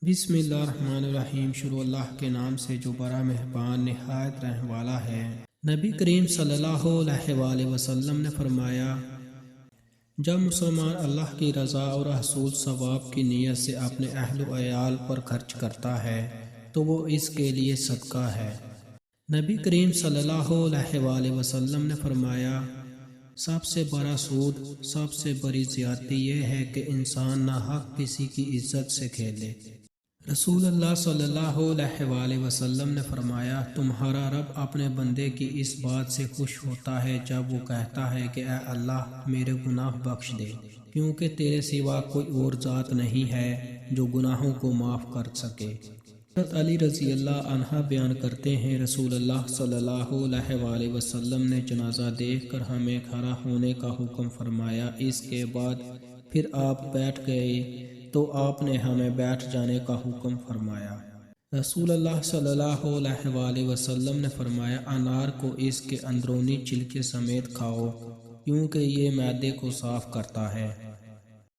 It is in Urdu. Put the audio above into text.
بسم اللہ الرحمن الرحیم۔ شروع اللہ کے نام سے جو بڑا مہربان نہایت رحم والا ہے۔ نبی کریم صلی اللہ علیہ وآلہ وسلم نے فرمایا، جب مسلمان اللہ کی رضا اور حصول ثواب کی نیت سے اپنے اہل و عیال پر خرچ کرتا ہے تو وہ اس کے لیے صدقہ ہے۔ نبی کریم صلی اللہ علیہ وآلہ وسلم نے فرمایا، سب سے بڑا سود، سب سے بڑی زیادتی یہ ہے کہ انسان ناحق کسی کی عزت سے کھیلے۔ رسول اللہ صلی اللہ علیہ وآلہ وسلم نے فرمایا، تمہارا رب اپنے بندے کی اس بات سے خوش ہوتا ہے جب وہ کہتا ہے کہ اے اللہ میرے گناہ بخش دے، کیونکہ تیرے سوا کوئی اور ذات نہیں ہے جو گناہوں کو معاف کر سکے۔ حضرت علی رضی اللہ عنہ بیان کرتے ہیں، رسول اللہ صلی اللہ علیہ وآلہ وسلم نے جنازہ دیکھ کر ہمیں کھڑا ہونے کا حکم فرمایا، اس کے بعد پھر آپ بیٹھ گئے تو آپ نے ہمیں بیٹھ جانے کا حکم فرمایا۔ رسول اللہ صلی اللہ علیہ وآلہ وسلم نے فرمایا، انار کو اس کے اندرونی چھلکے سمیت کھاؤ کیونکہ یہ معدے کو صاف کرتا ہے۔